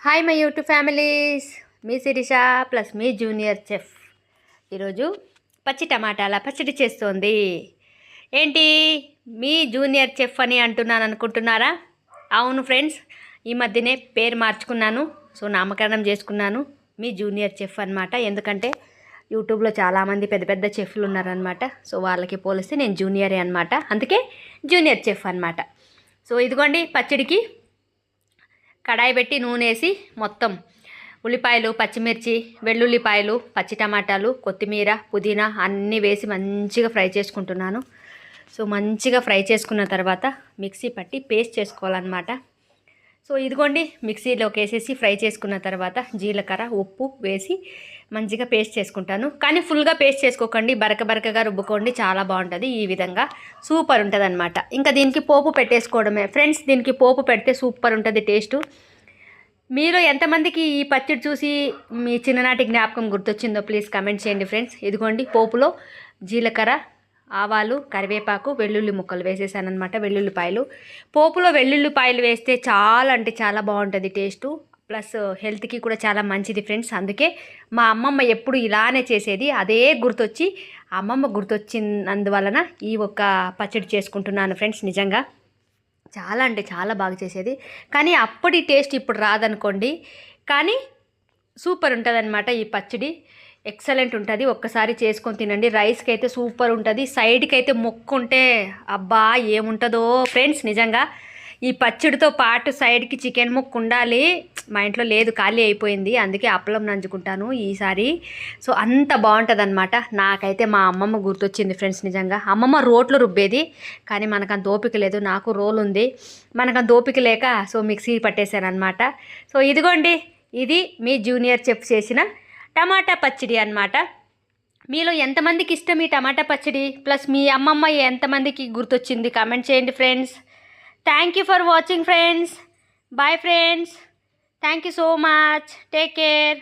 Hi my YouTube families, మీ Sirisha plus మీ junior chef ఈరోజు పచ్చి టమాటాల పచ్చడి చేస్తోంది. ఏంటి మీ జూనియర్ చెఫ్ అని అంటున్నాను అనుకుంటున్నారా? అవును ఫ్రెండ్స్, ఈ మధ్యనే పేరు మార్చుకున్నాను. సో నామకరణం చేసుకున్నాను, మీ జూనియర్ చెఫ్ అనమాట. ఎందుకంటే యూట్యూబ్లో చాలామంది పెద్ద పెద్ద చెఫ్లు ఉన్నారనమాట. సో వాళ్ళకి పోలిస్తే నేను జూనియరే అనమాట, అందుకే జూనియర్ చెఫ్ అనమాట. సో ఇదిగోండి, పచ్చడికి కడాయి పెట్టి నూనె వేసి మొత్తం ఉల్లిపాయలు, పచ్చిమిర్చి, వెల్లుల్లిపాయలు, పచ్చి టమాటాలు, కొత్తిమీర, పుదీనా అన్నీ వేసి మంచిగా ఫ్రై చేసుకుంటున్నాను. సో మంచిగా ఫ్రై చేసుకున్న తర్వాత మిక్సీ పట్టి పేస్ట్ చేసుకోవాలన్నమాట. సో ఇదిగోండి, మిక్సీలోకి వేసేసి ఫ్రై చేసుకున్న తర్వాత జీలకర్ర, ఉప్పు వేసి మంచిగా పేస్ట్ చేసుకుంటాను. కానీ ఫుల్గా పేస్ట్ చేసుకోకండి, బరకగా రుబ్బుకోండి, చాలా బాగుంటుంది. ఈ విధంగా సూపర్ ఉంటుంది అనమాట. ఇంకా దీనికి పోపు పెట్టేసుకోవడమే ఫ్రెండ్స్. దీనికి పోపు పెడితే సూపర్ ఉంటుంది టేస్టు. మీరు ఎంతమందికి ఈ పచ్చడి చూసి మీ చిన్ననాటి జ్ఞాపకం గుర్తొచ్చిందో ప్లీజ్ కమెంట్ చేయండి ఫ్రెండ్స్. ఇదిగోండి, పోపులో జీలకర్ర, ఆవాలు, కరివేపాకు, వెల్లుల్లి ముక్కలు వేసేసానమాట. వెల్లుల్లిపాయలు, పోపులో వెల్లుల్లిపాయలు వేస్తే చాలా అంటే చాలా బాగుంటుంది టేస్టు. ప్లస్ హెల్త్కి కూడా చాలా మంచిది ఫ్రెండ్స్. అందుకే మా అమ్మమ్మ ఎప్పుడు ఇలానే చేసేది, అదే గుర్తొచ్చి అమ్మమ్మ గుర్తొచ్చినందువలన ఈ ఒక్క పచ్చడి చేసుకుంటున్నాను ఫ్రెండ్స్. నిజంగా చాలా అంటే చాలా బాగా చేసేది, కానీ అప్పటి టేస్ట్ ఇప్పుడు రాదనుకోండి. కానీ సూపర్ ఉంటుంది అనమాట ఈ పచ్చడి. ఎక్సలెంట్ ఉంటుంది, ఒక్కసారి చేసుకొని తినండి. రైస్కి అయితే సూపర్ ఉంటుంది, సైడ్కి అయితే మొక్కుంటే అబ్బా ఏముంటుందో ఫ్రెండ్స్. నిజంగా ఈ పచ్చడితో పాటు సైడ్కి చికెన్ ముక్క ఉండాలి. మా ఇంట్లో లేదు, ఖాళీ అయిపోయింది, అందుకే అప్పలం నంచుకుంటాను ఈసారి. సో అంత బాగుంటుంది అనమాట. నాకైతే మా అమ్మమ్మ గుర్తొచ్చింది ఫ్రెండ్స్. నిజంగా అమ్మమ్మ రోట్లో రుబ్బేది, కానీ మనకు అంత ఓపిక లేదు. నాకు రోల్ ఉంది, మనకు అంత ఓపిక లేక సో మిక్సీ పట్టేశాను అనమాట. సో ఇదిగోండి, ఇది మీ జూనియర్ చెఫ్ చేసిన టమాటా పచ్చడి అనమాట. మీలో ఎంతమందికి ఇష్టం ఈ టమాటా పచ్చడి, ప్లస్ మీ అమ్మమ్మ ఎంతమందికి గుర్తొచ్చింది కామెంట్ చేయండి friends. Thank you for watching friends. Bye friends, thank you so much, take care.